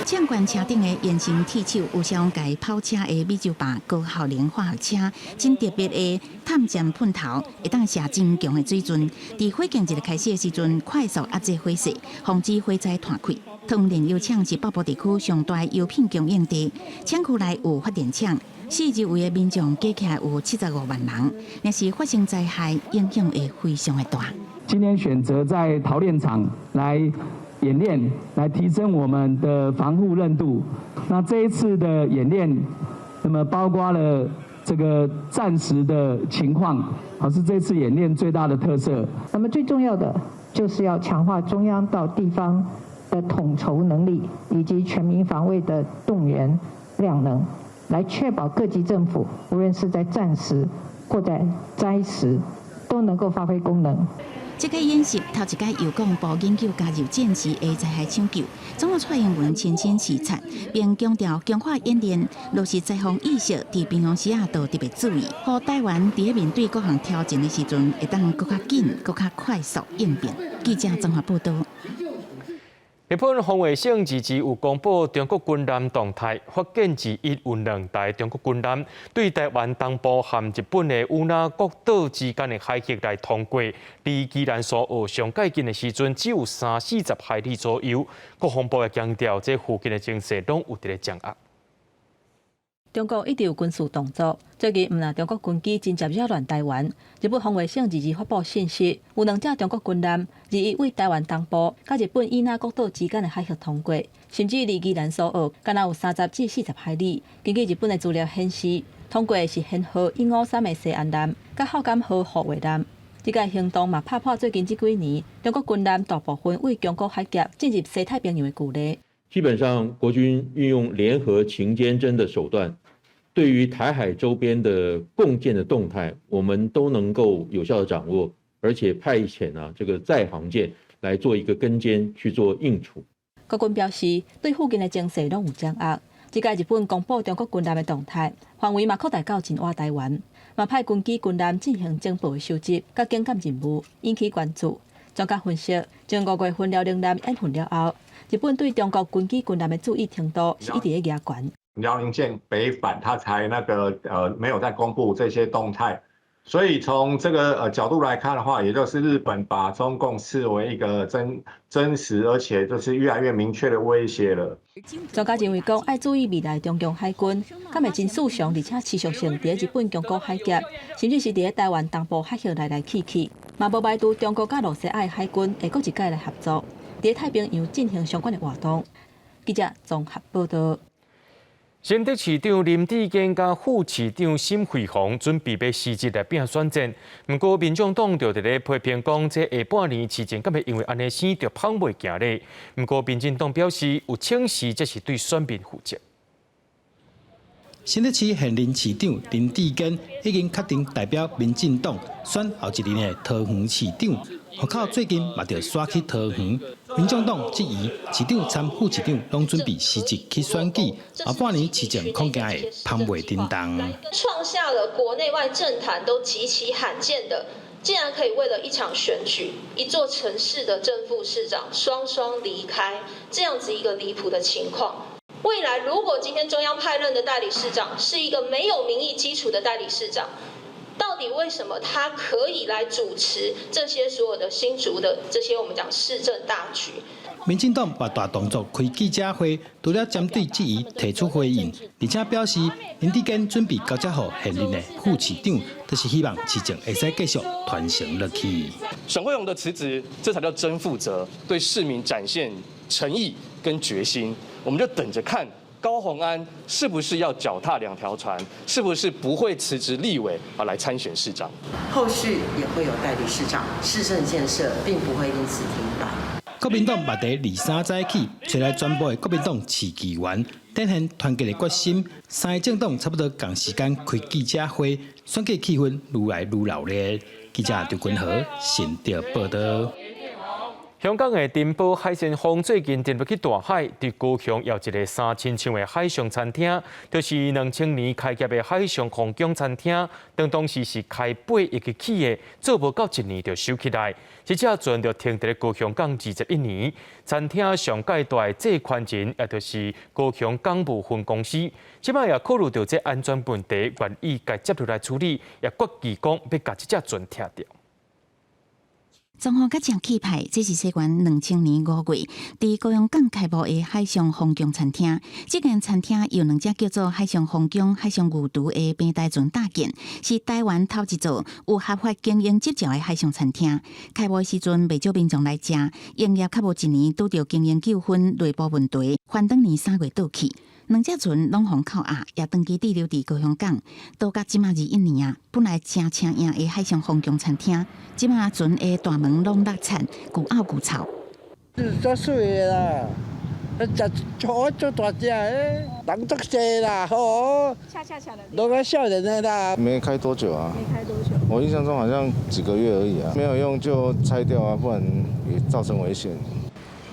抢管车顶的圆形铁手有上界跑车的米酒吧高效能化学车，真特别的探针喷头，会当射真强的水樽。伫火警一开始的时阵，快速压制火势，防止火灾传开。通电油厂是北部地区上大的油品供应地，厂区内有发电厂，4周围的民众加起来有75万人，若是发生灾害，影响会非常的大。今天选择在陶炼厂来演练，来提升我们的防护韧度。那这一次的演练，那么包括了这个战时的情况，是这次演练最大的特色。那么最重要的就是要强化中央到地方的统筹能力，以及全民防卫的动员量能，来确保各级政府无论是在战时或在灾时都能够发挥功能。这个演习头一届由广部研究加入战时的灾害抢救，总统蔡英文亲身视察，并强调强化演练落实灾防意识，伫平常时都特别注意，让台湾伫面对各项挑战的时阵，会当更较紧、更较快速应变。记者综合报道。日本防卫省日前有公布中国军舰动态，发现之一有2台中国军舰对台湾东部和日本的乌拉国岛之间的海域来通过，离基兰索尔上界近的时阵只有30-40海里左右。国防部也强调，这附近的情势拢有伫咧掌握。中国一直有军事动作，最近毋但中国军机真接扰乱台湾，日本防卫省日前发布信息，有2隻中国军舰日为台湾东部甲日本伊那国岛之间的海域通过，甚至离基兰索尔敢若有30-40海里。根据日本的资料显示，通过的是舷号153的西安舰，甲号感号护卫舰。这个行动嘛，拍破最近这几年中国军舰大部分为中国海峡进入西太平洋的距离。基本上，国军运用联合情监侦的手段，对于台海周边的共建的动态，我们都能够有效的掌握，而且派遣这个载航舰来做一个跟监去做应处。国军表示，对附近的情势拢有掌握。这届日本公布中国军舰的动态，范围嘛扩大到真外台湾，嘛派军机军舰进行情报的收集、甲警戒任务，引起关注。专家分析，从5月份辽宁舰演训了后，日本对中国军机军舰的注意程度是一直在压悬。辽宁舰北返，它才没有再公布这些动态，所以从这个角度来看的话，也就是日本把中共视为一个真实而且就是越来越明确的威胁了。专家认为讲，要注意未来中共海军敢会真肃常，而且持续性伫日本、中国海峡，甚至是伫台湾东部海峡来去，嘛无排除中国甲罗西亚海军会搁一届来合作，伫太平洋进行相关的活动。记者综合报道。新竹市长林志坚甲副市长沈惠宏准备要辞职来拼选战，不过民众党就伫咧批评讲，这下半年市政敢会因为安尼生就捧袂行咧。不过民进党表示有请示，这是对选民负责。新竹市现任市长林志坚已经确定代表民进党选后一年的桃园市长。户口最近嘛就刷去桃园，民众党质疑市长参副市长拢准备辞职去选举，后半年市政恐惊会捧袂叮当。创下了国内外政坛都极其罕见的，竟然可以为了一场选举、一座城市的正副市长双双离开，这样子一个离谱的情况。未来如果今天中央派任的代理市长是一个没有民意基础的代理市长，到底为什么他可以来主持这些所有的新竹的这些我们讲市政大局？民进党把大动作开记者会，除了针对质疑提出回应，而且表示林志坚准备交接给现任的副市长，就是希望市政会使继续传承落去。沈惠宏的辞职，这才叫真负责，对市民展现诚意跟决心。我们就等着看高虹安是不是要脚踏2条船，是不是不会辞职立委来参选市长。后续也会有代理市长，市政建设并不会因此停摆。国民党目在2、3早起找来全部的国民党市议员，展现团结的决心。3个政党差不多同时间开记者会，选举气氛愈来愈热烈。记记者刘君和新竹报道。香港的珍宝海鲜舫最近进入去大海，伫高雄有一个3000箱的海上餐厅，就是2000年开业的海上皇宫餐厅，当时是开8亿个起的，做无到1年就收起来，这只船就停伫高雄港21年。餐厅上届大的借款人，也就是高雄港务分公司，即摆也考虑到这安全问题，愿意甲接落来处理，也决议讲要甲这只船拆掉。状况较正气派，这是西元2000年5月，伫高雄港开幕的海上皇宫餐厅。这间餐厅由2只叫做海上皇宫、海上牛犊的平台船搭建，是台湾头一座有合法经营执照的海上餐厅。开幕时阵，未少民众来食，营业较无1年，拄着经营纠纷、内部问题，反当年3月倒去。2只船拢互扣押，也长期滞留伫高雄港，到甲即马21年啊，本来真抢赢的海上皇宫餐厅，即马船的大门拢落惨，旧凹旧臭。足水的啦，食足大只的，人足济啦，吼。都个少年的啦。没开多久啊？没开多久。我印象中好像几个月而已啊，没有用就拆掉啊，不然也造成危险。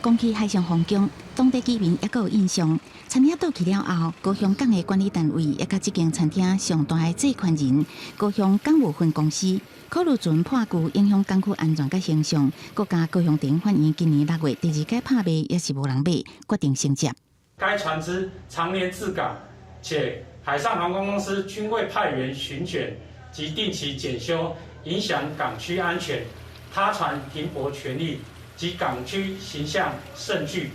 讲起海上皇宫，当地居民也阁有印象。餐厅倒去了后，高雄港的管理单位也甲这间餐厅上大的借款人高雄港务分公司，考虑船破旧影响港区安全甲形象，国家高雄电影院今年6月第2届拍卖也是无人买，决定承接。该船只常年滞港，且海上航空公司均会派员巡检及定期检修，影响港区安全，他船停泊权利及港区形象甚巨。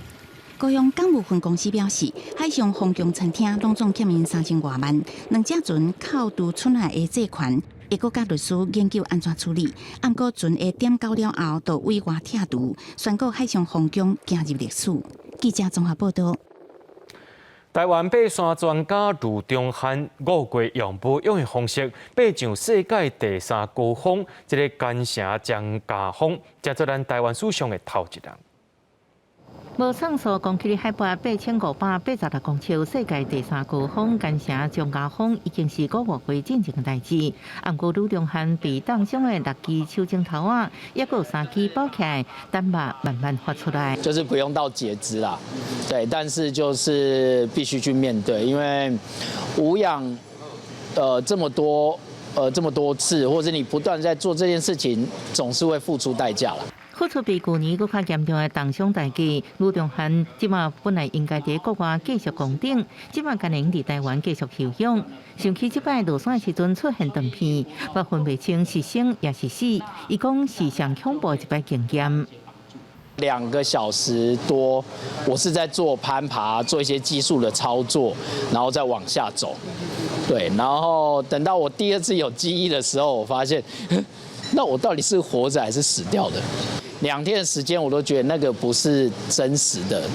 高雄港务分公司表示，海上皇宫餐厅拢总欠因3000多万，2只船扣除出来的借款，会阁甲律师研究安怎处理。按过船的点到了后，就委外拆除，宣告海上皇宫行入历史。记者综合报道。台湾爬山专家卢中汉5月用不用的方式爬上世界第3高峰，这个干城江家峰，才做咱台湾史上的头一人。无上溯公距离海拔8586公尺，世界第3高峰干城张家峰已经是5月份进行的代志。不过卢中汉被当上的6支手指头啊，也有3支包起来，等肉慢慢发出来。就是不用到截肢啦，对，但是就是必须去面对，因为无氧这么多次，或者你不断在做这件事情，总是会付出代价了。付出比去年更较严重的重伤代价，卢中汉即马本来应该伫国外继续攻顶，即马甘能伫台湾继续休养。想起即摆落山的时阵出现断片，我分袂清是生也是死。伊讲是上恐怖的一摆经验。2个小时多，我是在做攀爬，做一些技术的操作，然后再往下走。对，然后等到我第2次有记忆的时候，我发现，那我到底是活着还是死掉的？2天的时间，我都觉得那个不是真实的，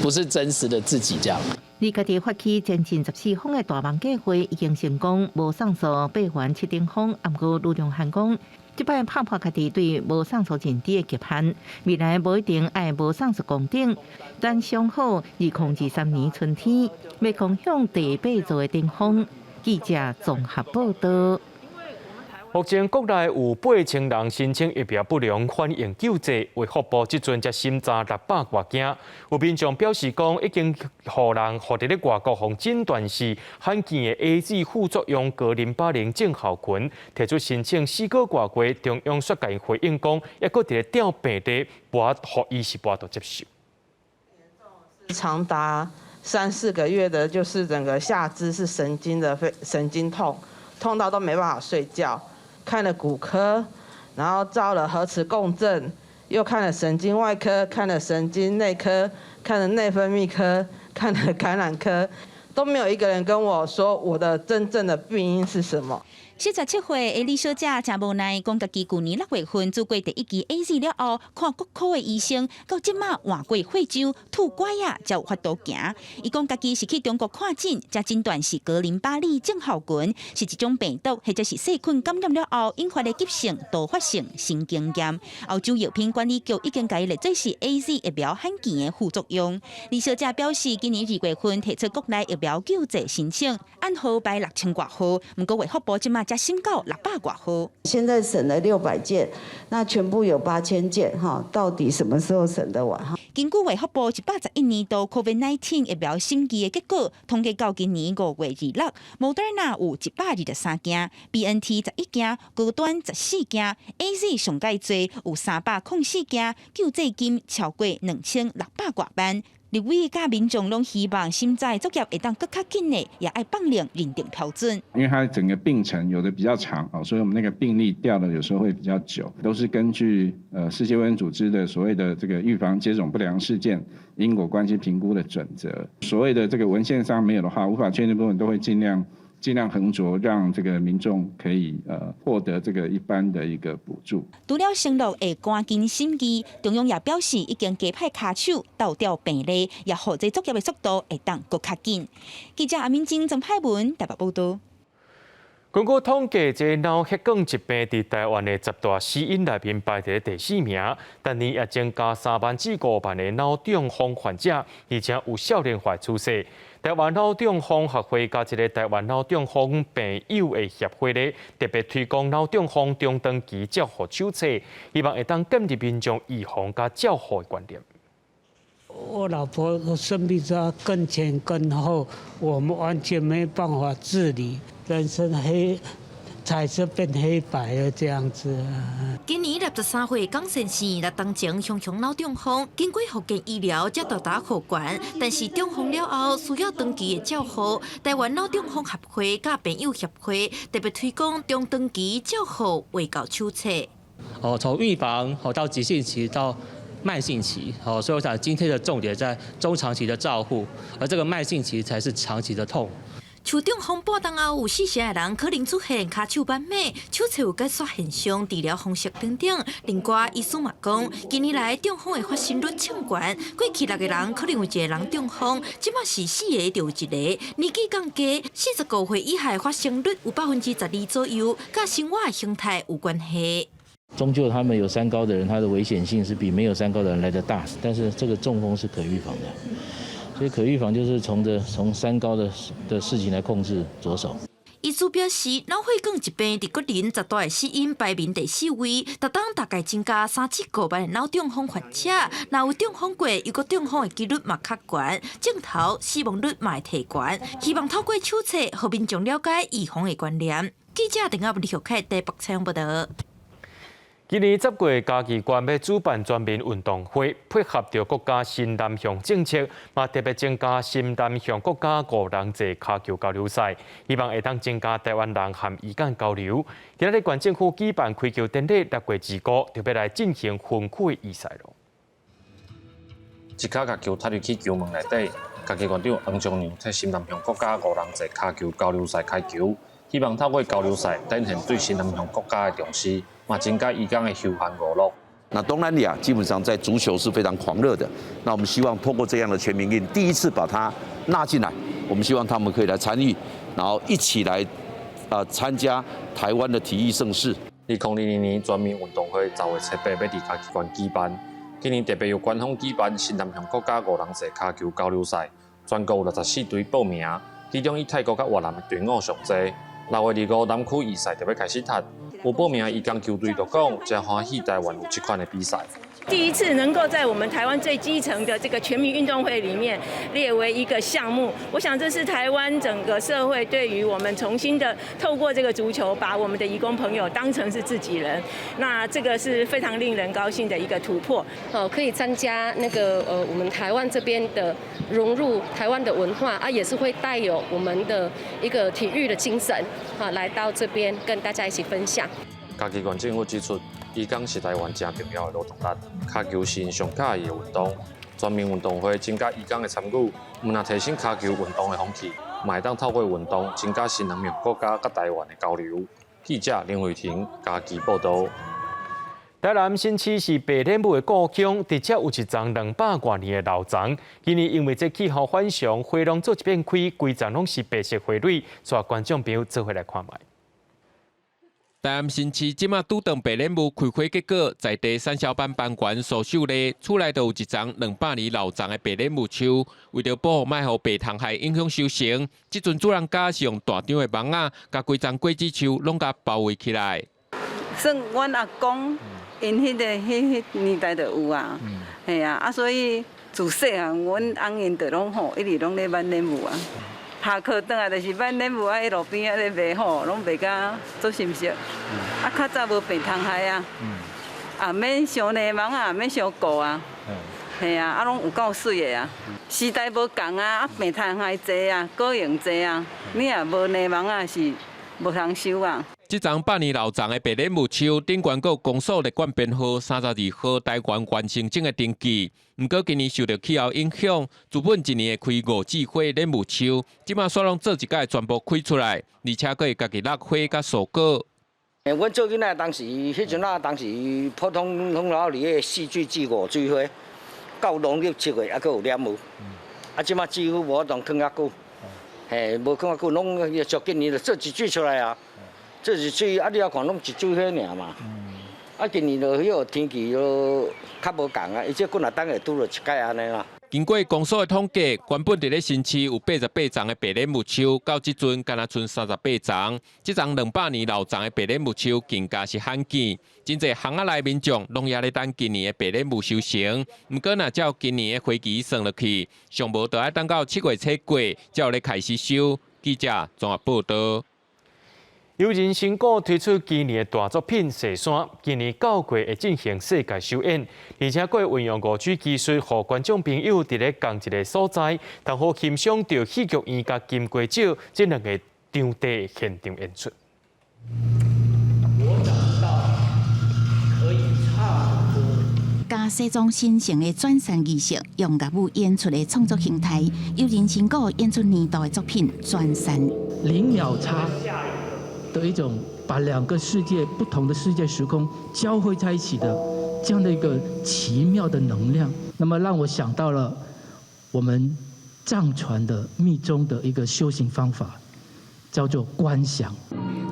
不是真实的自己这样。离家己发起前进14峰的大梦计划已经成功，无上诉爬完7顶峰。不过卢中汉讲，即摆拍破家己对无上诉认知的极限，未来无一定爱无上诉攻顶，但上好2023年春天要攻向第8座的顶峰。记者综合报道。目前国内有8000人申请疫苗不良反应救济，卫福部即阵才审查600多件。有民众表示讲，已经互人伫咧外国互诊断是罕见的 AZ 副作用醛淋巴灵症候群，提出申请4个外国，中央雪甲因回应讲，抑搁伫咧调病历，拨互医师拨到接受。长达3、4个月的，就是整个下肢是神经痛，痛到都没办法睡觉。看了骨科，然后照了核磁共振，又看了神经外科，看了神经内科，看了内分泌科，看了感染科，都没有一个人跟我说我的真正的病因是什么。47岁的李小姐真无奈，讲家己去年6月份做过第1期 AZ 了后，看国科的医生，到即马换过惠州吐拐啊，才有法度行。伊讲家己是去中国看诊，才诊断是醛淋巴粒症候群，是一种病毒或者是细菌感染了后引发的急性多发性心经炎。欧洲药品管理局已经甲伊列做是 AZ 疫苗罕见的副作用。李小姐表示，今年2月份提出国内疫苗救济申请，按号排6000多号，不过卫福部即马才审到600多号。现在审了600件，那全部有8000件哈，到底什么时候审得完哈？根据卫福部111年度 COVID-19 疫苗审议的结果，统计到今年5月26，莫德纳有123件 ，BNT 11件，高端14件 ，AZ 上介侪有304件，救济金超过2600多万。立委甲民众拢希望心在作业会当更较紧的，也爱放量认定标准。因为它整个病程有的比较长啊，所以我们那个病例调的有时候会比较久，都是根据世界卫生组织的所谓的这个预防接种不良事件因果关系评估的准则。所谓的这个文献上没有的话，无法确定部分都会尽量横着，让这个民众可以获得这个一般的一个补助。除了承诺会赶紧审议，中央也表示已经加派卡手倒调病例，也让这作业的速度会当更较紧。记者阿明晶、郑派文台北报道。根据统计，这脑血管疾病在台湾的10大死因内面排在第4名，但年也增加3万至5万的脑中风患者，而且有少年化趋势。台湾脑中风学会加一个台湾脑中风病友的协会咧，特别推广脑中风中长期照护手册，希望会当建立民众预防加照护的观念。我老婆生病之后更前更后，我们完全没办法自理，人生彩色变黑白了这样子。今年63岁江先生6当前胸脑中风，经过福建医疗才到达好关，但是中风了后需要长期的照护。台湾脑中风协会甲病友协会特别推广中长期照护卫教手册。从预防到急性期到慢性期，所以我想今天的重点在中长期的照护，而这个慢性期才是长期的痛。手中风半冬后有40个人可能出现骹手斑美、手册有结束现象、治疗方式等等。另外，医师嘛讲，近年来中风的发生率超悬，过去6个人可能有1个人中风，即马是4个就有1个。年纪降低，45岁以下的发生率有12%左右，甲生活的形态有关系。终究他们有3高的人，他的危险性是比没有3高的人来得大，但是这个中风是可预防的。所以可预防就是从3高的事情来控制着手。医师表示，脑血管疾病在国人10大的死因排名第4位，每当大概增加3至5万的脑中风患者。若有中风过，又个中风的几率嘛较悬，镜头死亡率嘛会提悬。希望透过手册，让民众了解预防的观念。记者陈亚文、李玉凯台北采访报道。今年10月，嘉义县要主办全民运动会，配合着国家新南向政策，嘛特别增加新南向国家5人制骹球交流赛，希望会当增加台湾人和医间交流。今日县政府举办开球典礼，6月2日特别来进行分区预赛咯。一卡骹球踏入去球门内底，嘉义县长黄忠良替新南向国家5人制骹球交流赛开球，希望透过交流赛展现对新南向国家的重视。嘛，增加义工的休闲娱乐。那东南亚基本上在足球是非常狂热的，那我们希望通过这样的全民运，第一次把它纳进来，我们希望他们可以来参与，然后一起来参加台湾的体育盛事。2022年全民运动会10月7日要伫嘉义县举办，今年特别由官方举办新南向国家5人制骹球交流赛，全国有64队报名，其中以泰国甲越南的队伍上济。6月25南区预赛就要开始踢。有报名的义工球队就讲，真欢喜台湾有这款的比赛。第一次能够在我们台湾最基层的这个全民运动会里面列为一个项目，我想这是台湾整个社会对于我们重新的透过这个足球，把我们的移工朋友当成是自己人，那这个是非常令人高兴的一个突破。可以参加那个我们台湾这边的融入台湾的文化啊，也是会带有我们的一个体育的精神来到这边跟大家一起分享。嘉义县政府指出，义工是台湾真重要的劳动力，骹球是上喜的运动。全民运动会增加义工的参与，唔但提升骹球运动的风气，嘛会当透过运动增加新南向国家甲台湾的交流。记者林慧婷，嘉义报道。台南新市是白莲雾的故乡，而且有一座200多年的老庄。今年因为这气候反常，花龙做一片开，规站拢是白色花蕊，带观众朋友做回来看卖。台南新市即马拄当白莲雾开花结果，在地产销班班员所秀咧，厝内就有一丛200年老丛的白莲雾树，为着保护卖互白虫害影响收成，即阵主人家是用大张的网仔，甲规丛果子树拢甲包围起来。算阮阿公因迄年代就有啊，系啊，所以自细汉阮翁因就拢吼，一直拢咧挽莲雾啊。下课转来就是挽莲雾啊，喺路边啊咧卖吼，拢卖甲做心色。啊，较早无白虫害啊，啊免伤泥网啊，免伤固啊，系啊，啊拢有够水的啊。时代无共啊，啊白虫害济啊，果蝇济啊，你若无泥网啊是无通收啊。这丛100年老丛的白莲雾树，顶悬国公所列管编号32号台湾完成证的登记。不过今年受到气候影响，原本一年会开5枝花莲雾树，即马煞拢做一届全部开出来，而且佫会家己落花甲蔬果。阮做囡仔当时，迄阵啊，当时普通拢老离个4枝至5枝花，到农历7月还佫有莲雾。啊，即马几乎无当放遐久，嘿，无放遐久，拢足今年就做一枝出来啊。这是水啊，你要看拢一株花尔嘛。啊，今年就迄个天气就较无共啊，而且过若当会拄着一届安尼啦。经过公所的统计，原本伫咧新市有88丛的白莲雾树，到即阵敢若剩38丛。即丛200年老丛的白莲雾树更加是罕见，真侪巷仔内民众拢也咧等今年的白莲雾收成。不过若照今年的花期算落去，上无就要等到7月初过，才有咧开始收。记者综合报道。由人成果推出今年的大作品《蛇山》，今年9月会进行世界首演，而且佫会运用5G 技术，互观众朋友伫咧同一个所在，同好欣赏到戏剧院甲金瓜石这2个场地现场演出。甲西装新型的转山仪式，用乐舞演出的创作形态，由人成果演出年度的作品《转山》。0秒差的一种把2个世界不同的世界时空交汇在一起的这样的一个奇妙的能量，那么让我想到了我们藏传的密宗的一个修行方法，叫做观想。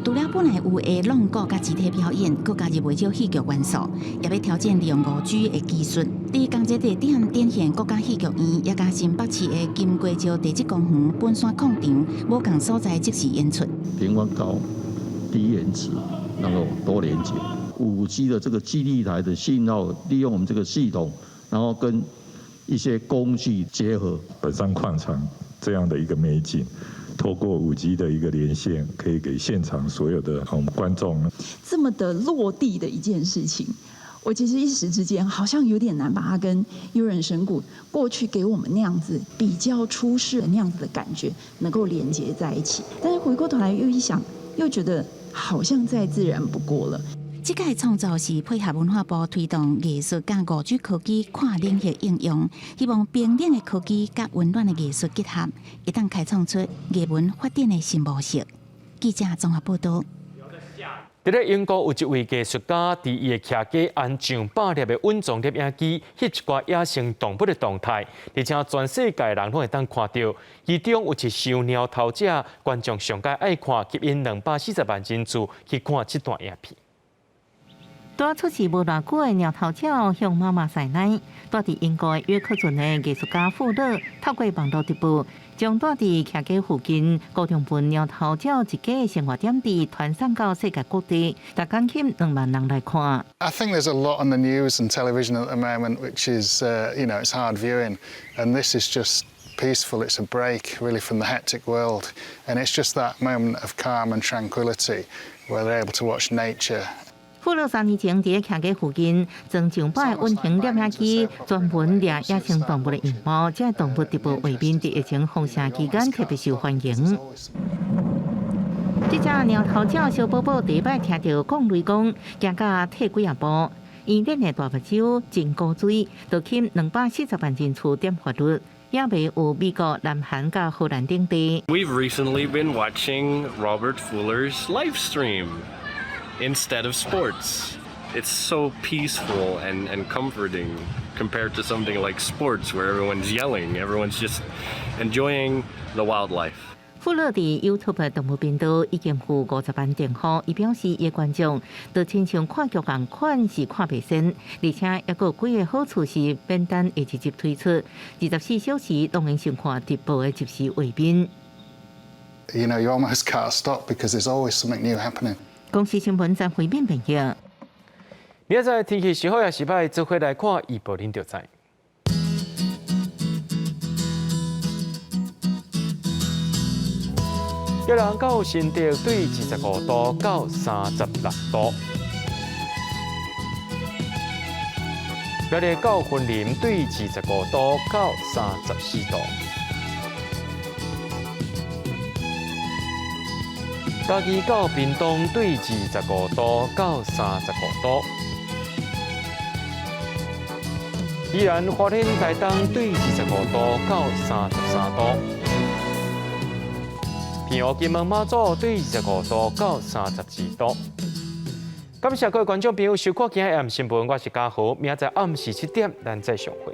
除了本来有的弄鼓甲集体表演，佮加入袂少戏剧元素，也要挑战利用5G 的技术。伫同一地点展现国家戏剧院，也甲新北市的金瓜石地质公园本山矿场无共所在即时演出。频宽高。低延迟，然后多连接，5G 的这个基地台的信号，利用我们这个系统，然后跟一些工具结合，本山矿场这样的一个美景，透过5G 的一个连线，可以给现场所有的我们观众这么的落地的一件事情。我其实一时之间好像有点难把它跟悠人神谷过去给我们那样子比较出世的那样子的感觉能够连接在一起，但是回过头来又一想，又觉得好像再自然不过了。这个创作是配合文化部推动艺术甲5G科技跨领域应用，希望冰冷的科技甲温暖的艺术结合，一旦开创出艺文发展的新模式。记者综合报道。伫咧英国有一位艺术家，伫伊的徛家安上100粒的稳重摄影机，翕一寡野生动物的动态，而且全世界人拢会当看到。其中有一show鸟头者，观众上界爱看，吸引240万人次去看这段影片。刚出世无偌久的鸟头鸟向妈妈晒奶，住伫英国约克郡的艺术家富勒透过网络直播，将住伫徛家附近高雄份鸟头鸟一家的生活点滴传送到世界各地，大概吸引2万人来看。I think there's a lot on the news and television at the moment, which is, it's hard viewing, and this is just peaceful. It's a break, really, from the hectic world, and it's just that moment of calm and tranquility where they're able to watch nature. 富勒3年前伫徛家附近装上摆温馨摄影机，专门掠野生动物的样貌，这动物直播画面伫疫情封城期间特别受欢迎。这只鸟头鸟小宝宝第一摆听到讲雷公，行到退几啊步，医院的大目睭真古锥，就吸240万人次点阅率。也未有美国、南韩甲荷兰等地。We've recently been watching Robert Fuller's live stream instead of sports. It's so peaceful and comforting compared to something like sports where everyone's yelling, everyone's just enjoying the wildlife. 富乐伫 YouTube 动物频道已经付50万订户，伊表示伊观众都亲像看剧共款是看袂sen而且还有几个好处是简单会直接推出，24小时当然先看直播的即时画面。You know, you almost can't stop because there's always something new happening. 公司新闻站回面朋友。明仔载天气是好也是歹，做伙来看预报，您就知。约人到新竹对25度到36度，约日到云林对25度到34度，嘉义到屏东对25度到35度，宜兰花莲台东对25度到33度。平湖金门马祖对25度到32度。感谢各位观众朋友收看今日暗新闻，我是嘉豪，明仔载暗时7点咱再相会。